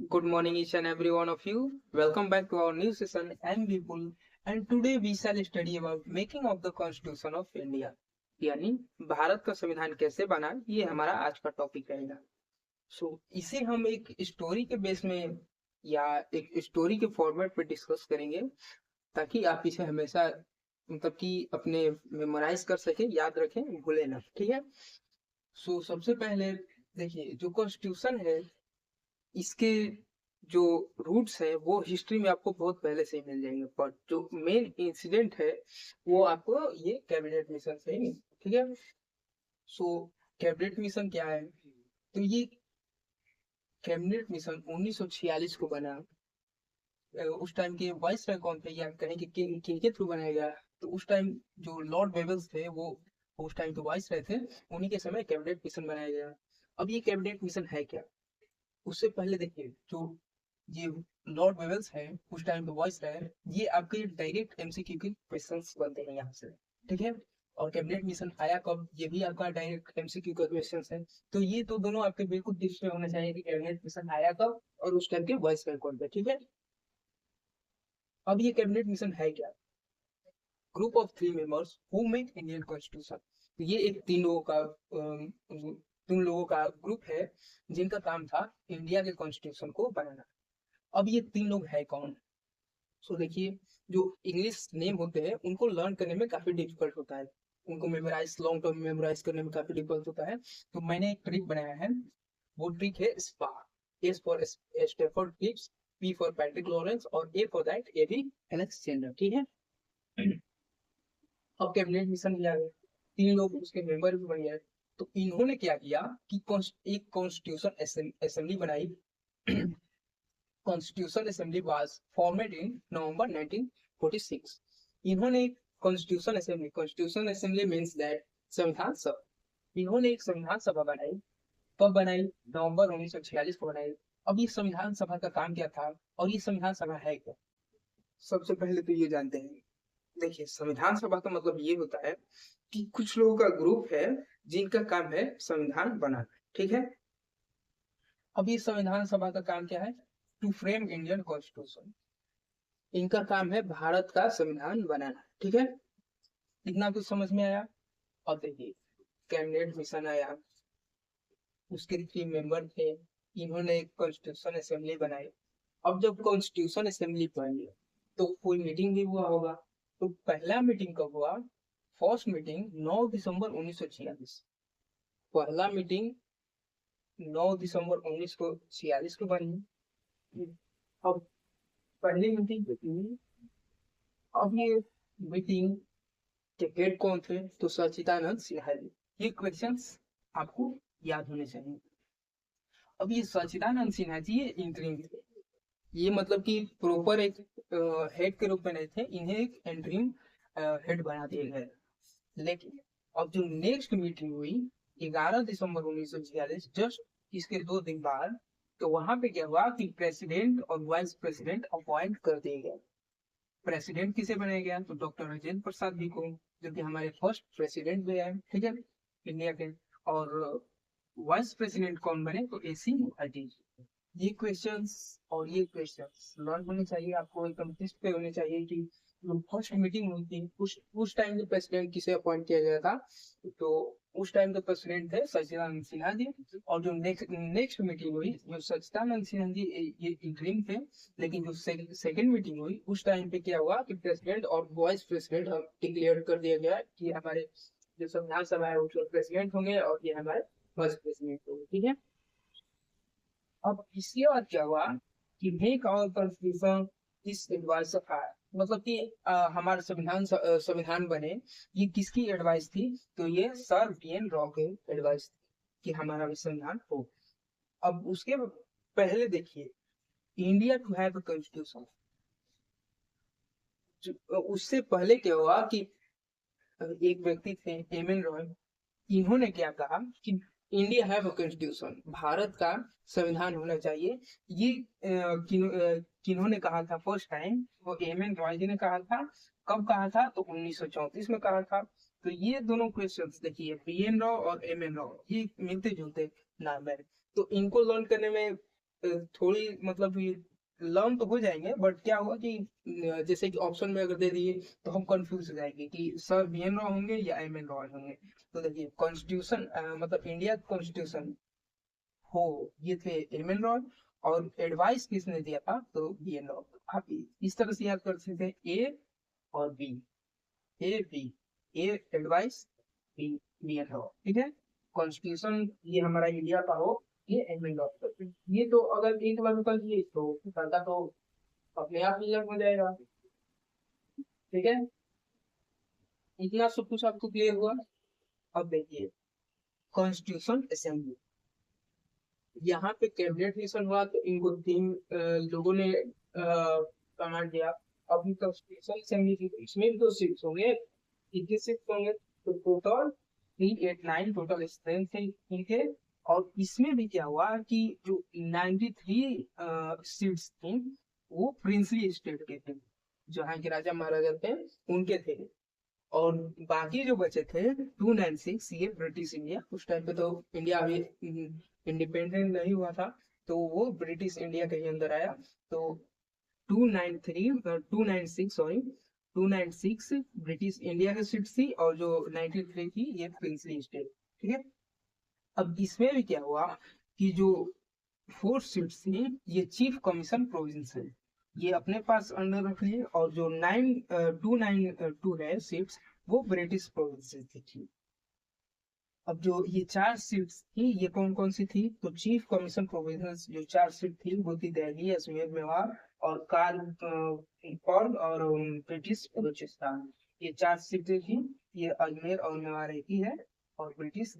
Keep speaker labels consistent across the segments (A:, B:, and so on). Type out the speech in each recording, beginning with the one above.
A: Good morning, each and every one of you. Welcome back to our new session. I'm Vipul, and today we shall study about making of the Constitution of India. यानी भारत का संविधान कैसे बना, ये हमारा आज का topic रहेगा. इसे हम एक स्टोरी के बेस में या एक स्टोरी के फॉर्मेट पे डिस्कस करेंगे, ताकि आप इसे हमेशा मतलब कि अपने मेमोराइज कर सके, याद रखें, भूले ना. ठीक है. सबसे पहले देखिए, जो कॉन्स्टिट्यूशन है, इसके जो रूट्स है वो हिस्ट्री में आपको बहुत पहले से ही मिल जाएंगे, पर जो मेन इंसिडेंट है वो आपको ये कैबिनेट मिशन से ही मिलेगा. ठीक है. सो कैबिनेट मिशन क्या है? तो ये कैबिनेट मिशन 1946 को बना. उस टाइम के वाइस रॉय कौन थे, या कहें कि किन के थ्रू बनाया गया? तो उस टाइम जो लॉर्ड वेबल्स थे, वो उस टाइम के वाइस रॉय थे, उन्हीं के समय कैबिनेट मिशन बनाया गया. अब ये कैबिनेट मिशन है क्या? उससे पहले देखिए, जो ये लॉर्ड वेवल्स है, उस टाइम पे वॉइस रहे, ये आपके डायरेक्ट एमसीक्यू के क्वेश्चंस बनते हैं यहाँ से. ठीक है. और कैबिनेट मिशन आया कब, ये भी आपका डायरेक्ट एमसीक्यू का क्वेश्चन है. तो ये तो दोनों आपके बिल्कुल डिश में होने चाहिए कि कैबिनेट मिशन आया कब और उस टाइम के वॉइस रहे कौन थे. ठीक है. अब ये कैबिनेट मिशन है क्या? Group of 3 members who make Indian constitution. ये एक तीन लोगों का ग्रुप है जिनका काम था इंडिया के कॉन्स्टिट्यूशन को बनाना. अब ये तीन लोग है कौन? देखिए, जो इंग्लिश नेम होते हैं उनको लर्न करने में काफी डिफिकल्ट होता है, उनको मेमोराइज लॉन्ग टर्म मेमोराइज करने में काफी डिफिकल्ट होता है. तो मैंने एक ट्रिक बनाया है. वो ट्रिक है SPAR. S for Stafford Cripps, P for Patrick Lawrence और A for that A B Alexander. ठीक है. अब कैबिनेट मिशन किया गया, तीन लोग उसके मेंबर भी बन गए. तो इन्होंने क्या किया कि एक कॉन्स्टिट्यूशन असेंबली बनाई. कॉन्स्टिट्यूशन असेंबली वाज फॉर्मेड इन नवंबर 1946. इन्होंने एक कॉन्स्टिट्यूशन असेंबली मींस दैट संविधान सभा. इन्होंने एक संविधान सभा बनाई. कब बनाई? नवंबर 1946 को बनाई. अब ये संविधान सभा का काम क्या था और ये संविधान सभा है क्या? सबसे पहले तो ये जानते हैं. देखिए, संविधान सभा का मतलब ये होता है कि कुछ लोगों का ग्रुप है जिनका काम है संविधान बनाना. ठीक है. अब ये संविधान सभा का काम क्या है? To frame Indian constitution. इनका काम है भारत का संविधान बनाना. ठीक है. इतना कुछ समझ में आया? और देखिए, कैबिनेट मिशन आया, उसके 3 मेंबर थे, इन्होंने एक कॉन्स्टिट्यूशन असेंबली बनाई. अब जब कॉन्स्टिट्यूशन असेंबली बनी तो कोई मीटिंग भी हुआ होगा. तो पहला मीटिंग कब हुआ? फर्स्ट मीटिंग 9 दिसंबर 1946. पहला मीटिंग 9 दिसंबर 1946 को बनी. अब पहली मीटिंग हुई. अब ये मीटिंग के हेड कौन थे? तो सच्चिदानंद सिन्हा जी. ये क्वेश्चंस आपको याद होने चाहिए. अब ये सच्चिदानंद सिन्हा जी ये इंटरिम थे. ये मतलब कि प्रॉपर एक हेड के रूप में नहीं थे, इन्हें एक इंटरिम हेड बना दिए गए. लेकिन अब जो नेक्स्ट मीटिंग हुई 11 दिसंबर 1946, जस्ट इसके 2 दिन बाद, तो वहां पे क्या हुआ कि प्रेसिडेंट और वाइस प्रेसिडेंट अपॉइंट कर दिए गए. प्रेसिडेंट किसे बनाया गया? तो डॉक्टर राजेंद्र प्रसाद जी को, जो कि हमारे फर्स्ट प्रेसिडेंट भी है. ठीक है, इंडिया के. और वाइस प्रेसिडेंट कौन बने? तो एसी मुखर्जी. ये क्वेश्चंस और ये क्वेश्चंस लर्न होने चाहिए आपको, एकदम टेस्ट पे होने चाहिए कि जो फर्स्ट मीटिंग हुई थी उस टाइम जो प्रेसिडेंट किसे अपॉइंट किया गया था. तो उस टाइम के प्रेसिडेंट थे सच्चिदानंद सिन्हा जी. और जो नेक्स्ट मीटिंग हुई, जो सच्चिदानंद सिन्हा जी ये इंटरिम थे, लेकिन जो सेकंड मीटिंग हुई उस टाइम पे क्या हुआ कि प्रेसिडेंट और वाइस प्रेसिडेंट डिक्लेयर कर दिया गया कि हमारे जो संविधान सभा है उसके प्रेसिडेंट होंगे और ये हमारे वाइस प्रेसिडेंट होंगे. ठीक है. अब इसके बाद क्या हुआ कि मेक आवर कॉन्स्टिट्यूशन इस एडवाइस ऑफ आर. मतलब कि हमारा संविधान बने, ये किसकी एडवाइस थी? तो ये सर बी.एन. राव की एडवाइस थी कि हमारा भी संविधान हो. अब उसके पहले देखिए, India to have a constitution. उससे पहले क्या हुआ कि एक व्यक्ति थे एम.एन. रॉय. इन्होंने क्या कहा कि India have a constitution, Bharat का संविधान होना चाहिए. ये किन्होंने कहा था फर्स्ट टाइम? वो एम.एन. रॉय जी ने कहा था. कब कहा था? तो 1934 में कहा था. तो ये दोनों क्वेश्चंस देखिए, बी.एन. राव और एम.एन. राव, ये मिलते जुलते नाम है. तो इनको लर्न करने में थोड़ी मतलब लर्न तो हो जाएंगे, बट क्या हुआ कि जैसे कि ऑप्शन में अगर दे दिए तो हम कंफ्यूज हो जाएंगे कि सर बी.एन. रॉय होंगे या एम.एन. रॉय होंगे। तो देखिए कॉन्स्टिट्यूशन मतलब इंडिया कॉन्स्टिट्यूशन हो ये थे एम.एन. रॉय, और एडवाइस किसने दिया था तो बी.एन. रॉय। आप इस तरह से याद कर सकते हैं, ए और B, A B, A advice, B B N. Roy, ठीक है। कॉन्स्टिट्यूशन ये हमारा इंडिया का हो, ये एम.एन. रॉय। ये तो अगर एक बार निकल गई तो करता तो अपने आप ही हो जाएगा, ठीक है। इतना सब कुछ आपको क्लियर हुआ। अब देखिए कॉन्स्टिट्यूशन असेंबली, यहाँ पे कैबिनेट मिशन हुआ तो इनको तीन लोगों ने कमांड दिया। अभी कॉन्स्टिट्यूशन असेंबली की इसमें भी तो सीट्स होंगे, 21 सीट्स होंगे, तो टोटल 389 टोटल स्ट्रेंथ थे, ठीक है। और इसमें भी क्या हुआ कि जो 93 सीट्स थी वो प्रिंसली स्टेट के थे, जहाँ के राजा महाराजा थे उनके थे। और बाकी जो बचे थे 296, ये ब्रिटिश इंडिया, उस टाइम पे तो इंडिया अभी इंडिपेंडेंट नहीं हुआ था, तो वो ब्रिटिश इंडिया के ही अंदर आया। तो 293 296 सॉरी 296 ब्रिटिश इंडिया की सीट थी, और जो 93 थी ये प्रिंसली स्टेट, ठीक है। अब इसमें भी क्या हुआ कि जो 4 सीट्स थी ये चीफ कमीशन प्रोविंस है, ये अपने पास अंडर रख लिए, और जो 292 है सीट्स वो ब्रिटिश प्रोविंस थी। अब जो ये 4 सीट्स थी ये कौन कौन सी थी, तो चीफ कमीशन प्रोविंस जो 4 सीट थी वो थी दिल्ली, अजमेर, मेवाड़ और और ब्रिटिश बलूचिस्तान। ये 4 सीटें थी, ये अजमेर और मेवाड़ एक ही है, और ब्रिटिश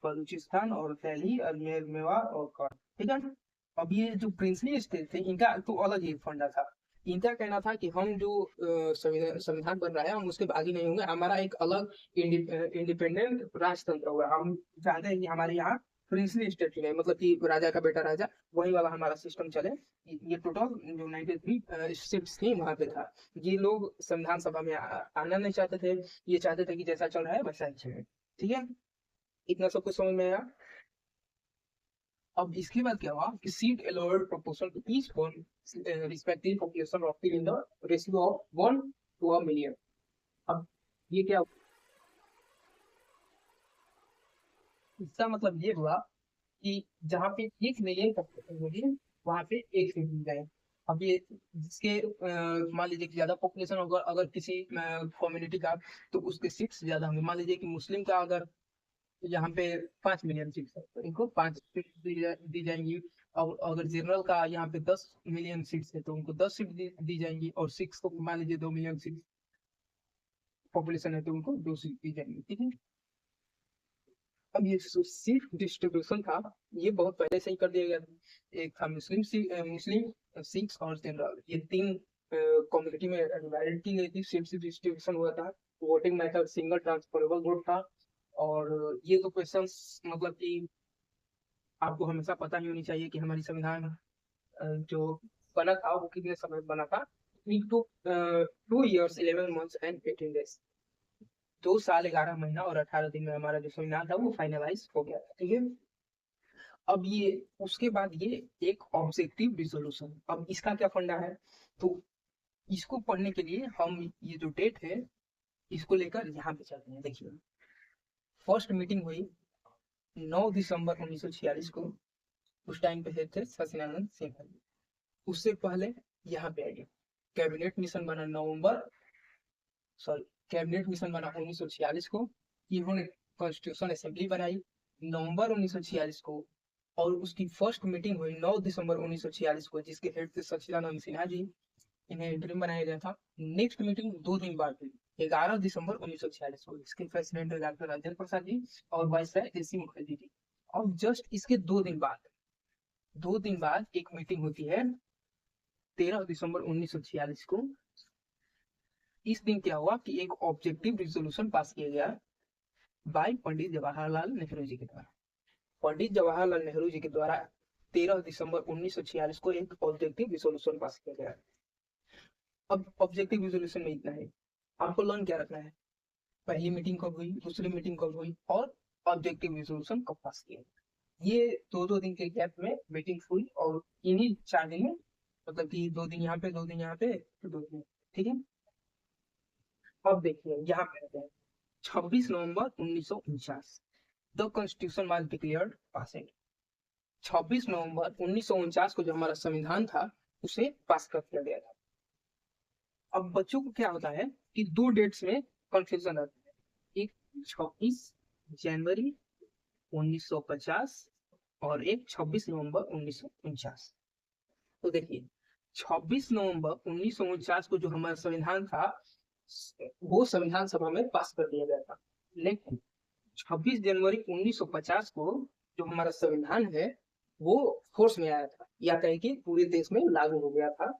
A: बलूचिस्तान और दिल्ली, अजमेर, मेवाड़ और कर, ठीक है। अब ये जो प्रिंसली स्टेट थे इनका तो अलग ही फंडा था। इनका कहना था कि हम जो संविधान बन रहा है हम उसके भागी नहीं होंगे, हमारा एक अलग इंडिपेंडेंट राजतंत्र होगा। हम चाहते हैं कि हमारे यहाँ प्रिंसली स्टेट चले, मतलब कि राजा का बेटा राजा, वही वाला हमारा सिस्टम चले। ये टोटल जो 93 सीट्स थी वहां पे था। ये लोग संविधान सभा में आना नहीं चाहते थे, ये चाहते थे कि जैसा चल रहा है वैसा ही चले, ठीक है। इतना सब कुछ समझ में आया। अब इसके बाद क्या हुआ कि seat allotted proportional to each one respective population of in the ratio of 1 to a million। अब ये क्या, इसका मतलब ये हुआ कि जहाँ पे 1 मिलियन पॉपुलेशन होगी वहां पे एक सीट मिल जाए। अब ये जिसके मान लीजिए कि ज्यादा पॉपुलेशन होगा अगर किसी कम्युनिटी का, तो उसके सीट्स ज्यादा होंगे। मान लीजिए कि मुस्लिम का अगर यहाँ पे 5 मिलियन सीट्स है तो इनको 5 सीट दी जाएंगी। और अगर जनरल का यहाँ पे 10 मिलियन सीट्स है तो उनको 10 सीट दी जाएंगी। और सिक्स को मान लीजिए 2 मिलियन सीट पॉपुलेशन है तो उनको 2 सीट दी जाएंगी, ठीक है। अब ये सीट डिस्ट्रीब्यूशन था ये बहुत पहले से ही कर दिया गया था। एक था मुस्लिम सिख्स और जनरल, ये तीन कम्युनिटी में डिवाइड की गई थी। सीट डिस्ट्रीब्यूशन हुआ था, voting method single transferable vote था। और ये तो क्वेश्चंस मतलब कि आपको हमेशा पता ही होनी चाहिए कि हमारी संविधान जो बना था वो कितने समय में बना था। It to 2 years 11 months and 18 days, 2 साल 11 महीना और 18 दिन में हमारा जो संविधान था वो फाइनलाइज हो गया था, ठीक है। अब ये उसके बाद ये एक ऑब्जेक्टिव रिजोल्यूशन, अब इसका क्या फंडा है, तो इसको पढ़ने के लिए हम ये जो डेट है इसको लेकर यहाँ पे चलते हैं। देखिए फर्स्ट मीटिंग हुई 9 दिसंबर 1946 को, उस टाइम पे थे सचिदानंद सिन्हा। उससे पहले यहाँ पे आइए कैबिनेट मिशन बना कैबिनेट मिशन बना 1946 को। इन्होंने कॉन्स्टिट्यूशन असेंबली बनाई नवंबर 1946 को, और उसकी फर्स्ट मीटिंग हुई 9 दिसंबर 1946 को, जिसके हेड थे सचिदानंद सिन्हा जी, इन्हें इंटरिम बनाया गया था। नेक्स्ट मीटिंग 2 दिन बाद हुई 11 दिसंबर 1946 को, इसके प्रेसिडेंट डॉक्टर राजेंद्र प्रसाद जी और वाइस राय जयसी मुखर्जी जी। और जस्ट इसके 2 दिन बाद एक मीटिंग होती है 13 दिसंबर 1946 को। इस दिन क्या हुआ कि एक ऑब्जेक्टिव रिजोल्यूशन पास किया गया बाय पंडित जवाहरलाल नेहरू जी के द्वारा। पंडित जवाहरलाल नेहरू जी के द्वारा 13 दिसंबर 1946 को एक ऑब्जेक्टिव रिजोल्यूशन पास किया गया। अब ऑब्जेक्टिव रिजोल्यूशन में इतना है, आपको लर्न क्या रखना है, पहली मीटिंग कब हुई, दूसरी मीटिंग कब हुई, और ऑब्जेक्टिव रिजोल्यूशन कब पास किया। ये 2-2 दिन के गैप में मीटिंग हुई और इन्हीं 4 दिन में, मतलब कि 2 दिन यहाँ पे 2 दिन यहाँ पे तो 2 दिन, ठीक है। अब देखिए यहाँ पे रहते हैं 26 नवंबर 1949 the constitution was declared passing. 26 नवंबर 1949 को जो हमारा संविधान था उसे पास कर दिया गया था। अब बच्चों को क्या होता है कि 2 डेट्स में कंफ्यूजन रहता है, एक 26 जनवरी 1950 और एक 26 नवंबर 1949। तो देखिए 26 नवंबर 1949 को जो हमारा संविधान था वो संविधान सभा में पास कर दिया गया था, लेकिन 26 जनवरी 1950 को जो हमारा संविधान है वो फोर्स में आया था, या कहें कि पूरे देश में लागू हो गया था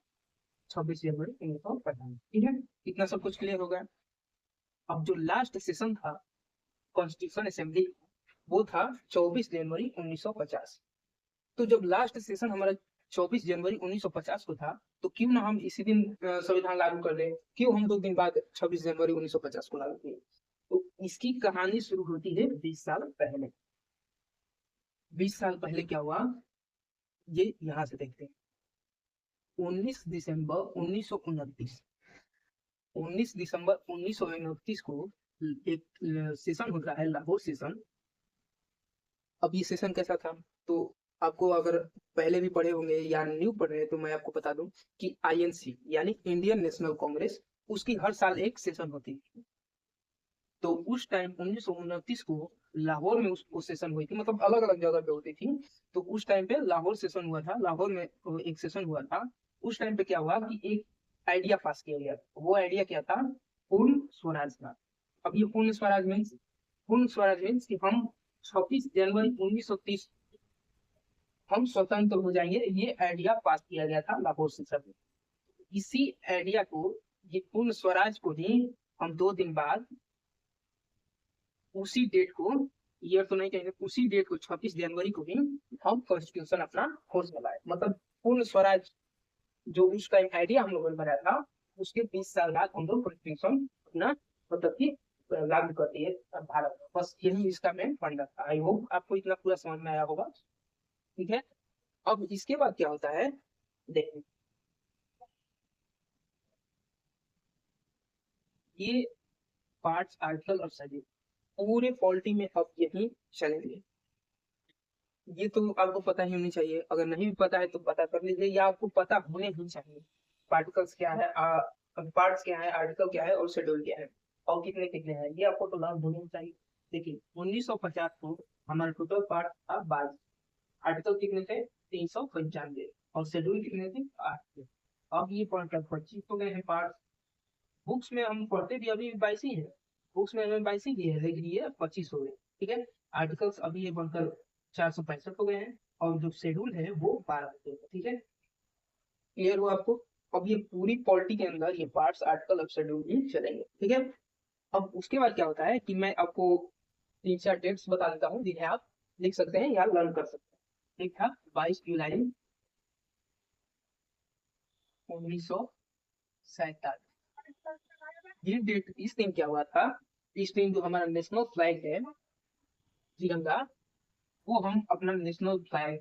A: 26 जनवरी 1950। ठीक है, इतना सब कुछ क्लियर हो गया। अब जो लास्ट सेशन था कॉन्स्टिट्यूशन असेंबली वो था 24 जनवरी 1950। तो जब लास्ट सेशन हमारा 24 जनवरी 1950 को था, तो क्यों ना हम इसी दिन संविधान लागू कर दें, क्यों हम 2 दिन बाद 26 जनवरी 1950 को लागू किए। तो इसकी कहानी शुरू होती है 20 साल पहले। 20 साल पहले क्या हुआ ये यहाँ से देखते हैं। 19 दिसंबर 1929 19 दिसंबर 1929 को एक सेशन होता है, लाहौर सेशन। अब ये सेशन कैसा था, तो आपको अगर पहले भी पढ़े होंगे या न्यू पढ़ रहे हैं तो मैं आपको बता दूं कि आईएनसी यानी इंडियन नेशनल कांग्रेस, उसकी हर साल एक सेशन होती है। तो उस टाइम 1929 को लाहौर में उसको सेशन हुई थी, मतलब अलग अलग जगह पे होती थी। तो उस टाइम पे लाहौर सेशन हुआ था, लाहौर में एक सेशन हुआ था। उस टाइम पे क्या हुआ कि एक आइडिया पास किया गया। वो आइडिया क्या था, पूर्ण स्वराज का। अब ये पूर्ण स्वराज मीन्स कि हम 26 जनवरी 1930 हम स्वतंत्र हो जाएंगे, ये आइडिया पास किया गया था लाहौर सेशन में। इसी आइडिया को, ये पूर्ण स्वराज को ही हम 2 दिन बाद उसी डेट को, ईयर तो नहीं कहेंगे, उसी डेट को 26 जनवरी को ही हम कॉन्स्टिट्यूशन अपना फोर्स में लाए। मतलब पूर्ण स्वराज जो उस टाइम आइडिया हम लोगों ने बनाया था उसके 20 साल बाद हम लोग कॉन्स्टिट्यूशन अपना मतलब कि लागू कर दिए भारत में। बस यही इसका मेन फंडा था। आई होप आपको इतना पूरा समझ में आया होगा। ठीक है, अब इसके बाद क्या होता है देखिए, ये पार्ट्स आर्टिकल और शेड्यूल पूरे पॉलिटी में अब यही चलेंगे। ये तो आपको पता ही होनी चाहिए, अगर नहीं भी पता है तो पता कर लीजिए, या आपको पता होने ही चाहिए। पार्टिकल्स क्या है, पार्ट्स क्या है, आर्टिकल क्या है और शेड्यूल क्या है और कितने कितने हैं, ये आपको तो लर्न होना चाहिए। देखिए 1950 को हमारा टोटल पार्ट था 22, आर्टिकल कितने थे 395 और शेड्यूल कितने थे 8 थे। अब ये पढ़कर 25 हो गए हैं पार्ट। बुक्स में हम पढ़ते भी अभी 22 ही है, बुक्स में हमें 22 ही दिए है, लेकिन ये 25 हो गए। ठीक है, आर्टिकल्स अभी ये बनकर 465 हो गए हैं और जो शेड्यूल है वो 12 हो गए। ठीक है, क्लियर हुआ आपको। अब ये पूरी पॉलिटी के अंदर ये पार्ट्स आर्टिकल और शेड्यूल ही चलेंगे। ठीक है, अब उसके बाद क्या होता है कि मैं आपको 3-4 डेट्स बता देता हूँ जिन्हें आप लिख सकते हैं या लर्न कर सकते हैं। एक था 22 जुलाई 1947। ये डेट, इस दिन क्या हुआ था, इस दिन जो हमारा नेशनल फ्लैग है तिरंगा, वो हम अपना नेशनल फ्लैग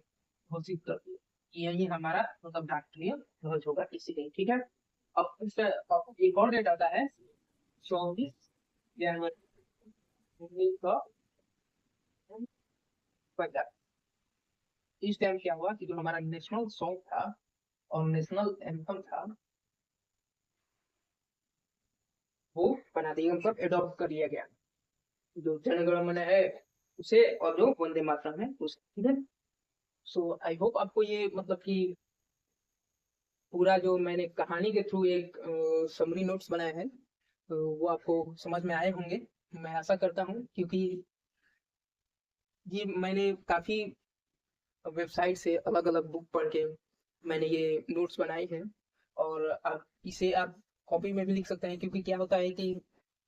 A: घोषित कर दिए। यही हमारा मतलब राष्ट्रीय ध्वज होगा इसी दिन। ठीक है, अब अब एक और डेट आता है 24 जनवरी 1950। इस टाइम क्या हुआ कि जो हमारा नेशनल सॉन्ग था और नेशनल एंथम था वो बना दिया, मतलब एडॉप्ट कर लिया गया। जो जनगण मन है उसे और जो वंदे मातरम है उसे। ठीक है, सो आई होप आपको ये मतलब कि पूरा जो मैंने कहानी के थ्रू एक समरी नोट्स बनाए हैं तो वो आपको समझ में आए होंगे, मैं आशा करता हूँ। क्योंकि ये मैंने काफी वेबसाइट से अलग अलग बुक पढ़ के मैंने ये नोट्स बनाए हैं, और आप इसे आप कॉपी में भी लिख सकते हैं। क्योंकि क्या होता है कि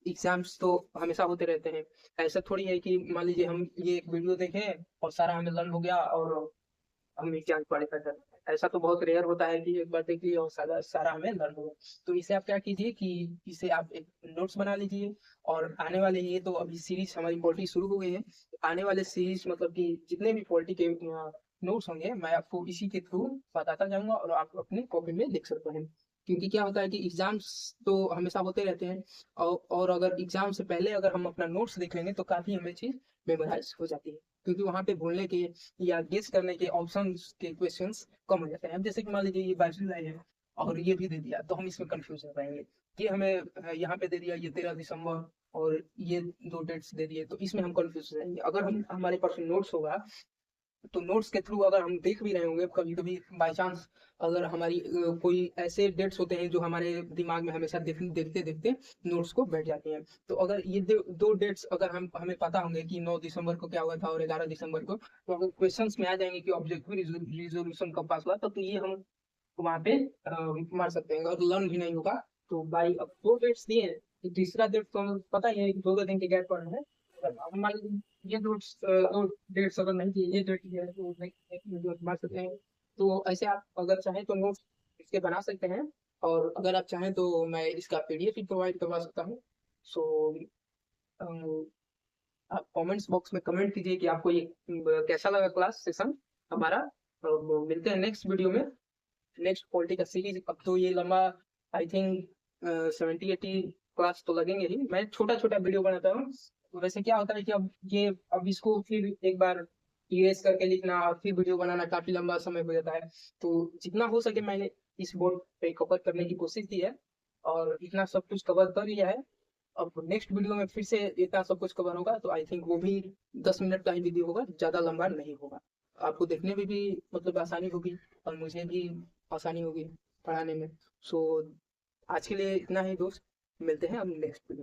A: एग्जाम्स तो हमेशा होते रहते हैं, ऐसा थोड़ी है कि मान लीजिए हम ये एक वीडियो देखें और सारा हमें लर्न हो गया और हम एग्जाम क्वालिफाई कर रहे हैं। ऐसा तो बहुत रेयर होता है कि एक बार देख लिए और सारा सारा हमें लर्न होगा। तो इसे आप क्या कीजिए कि इसे आप एक नोट्स बना लीजिए, और आने वाले ये तो अभी सीरीज हमारी पॉलिटी शुरू हो गई है, आने वाले सीरीज मतलब कि जितने भी पॉलिटी के नोट्स होंगे मैं आपको इसी के थ्रू बताता जाऊंगा, और आप अपनी कॉपी में लिख सकते हैं। क्योंकि क्या होता है कि एग्जाम्स तो हमेशा होते रहते हैं, और अगर एग्जाम से पहले अगर हम अपना नोट्स देख लेंगे तो काफी हमें चीज मेमोराइज हो जाती है, क्योंकि वहां पे भूलने के या गेस करने के ऑप्शन के क्वेश्चंस कम हो जाते हैं। अब जैसे कि मान लीजिए ये बाइजुलाई है और ये भी दे दिया, तो हम इसमें कंफ्यूज हो पाएंगे। ये हमें यहाँ पे दे दिया ये 13 दिसंबर, और ये दो डेट्स दे दिए, तो इसमें हम कंफ्यूज हो जाएंगे। अगर हम हमारे पास नोट्स होगा, तो नोट्स के थ्रू अगर हम देख भी रहे होंगे, कभी कभी बाई चांस अगर हमारी कोई ऐसे डेट्स होते हैं जो हमारे दिमाग में हमेशा देखते देखते नोट्स को बैठ जाती हैं, तो अगर ये दो डेट्स अगर हमें पता होंगे कि 9 दिसंबर को क्या हुआ था और 11 दिसंबर को, तो अगर क्वेश्चंस में आ जाएंगे कि ऑब्जेक्टिव रिजोल्यूशन कब पास हुआ, तो ये हम वहाँ पे मार सकते हैं, अगर लर्न भी नहीं होगा तो बाई। अब दो डेट्स दिए हैं, तो तीसरा डेट तो हमें पता ही है कि 2 दिन के गैप पर है। अब मान लीजिए ये दो डेट्स अगर नहीं दिए, ये डेट दिया है तो नहीं मार सकते हैं। तो ऐसे आप अगर चाहें तो नोट्स इसके बना सकते हैं, और अगर आप चाहें तो मैं इसका पीडीएफ भी प्रोवाइड करवा सकता हूँ। सो आप कमेंट्स बॉक्स में कमेंट कीजिए कि आपको ये कैसा लगा क्लास सेशन हमारा। मिलते हैं नेक्स्ट वीडियो में, नेक्स्ट पॉलिटी का सीरीज। अब तो ये लंबा, आई थिंक 70-80 क्लास तो लगेंगे ही। मैं छोटा छोटा वीडियो बनाता हूँ। तो वैसे क्या होता है कि अब इसको फिर एक बार इरेज करके लिखना और फिर वीडियो बनाना काफी लंबा समय हो जाता है। तो जितना हो सके मैंने इस बोर्ड पे कवर करने की कोशिश की है, और इतना सब कुछ कवर कर लिया है। अब नेक्स्ट वीडियो में फिर से इतना सब कुछ कवर होगा, तो आई थिंक वो भी 10 मिनट का ही वीडियो होगा, ज्यादा लंबा नहीं होगा। आपको देखने में भी मतलब आसानी होगी, और मुझे भी आसानी होगी पढ़ाने में। सो आज के लिए इतना ही दोस्त, मिलते हैं अब नेक्स्ट वीडियो।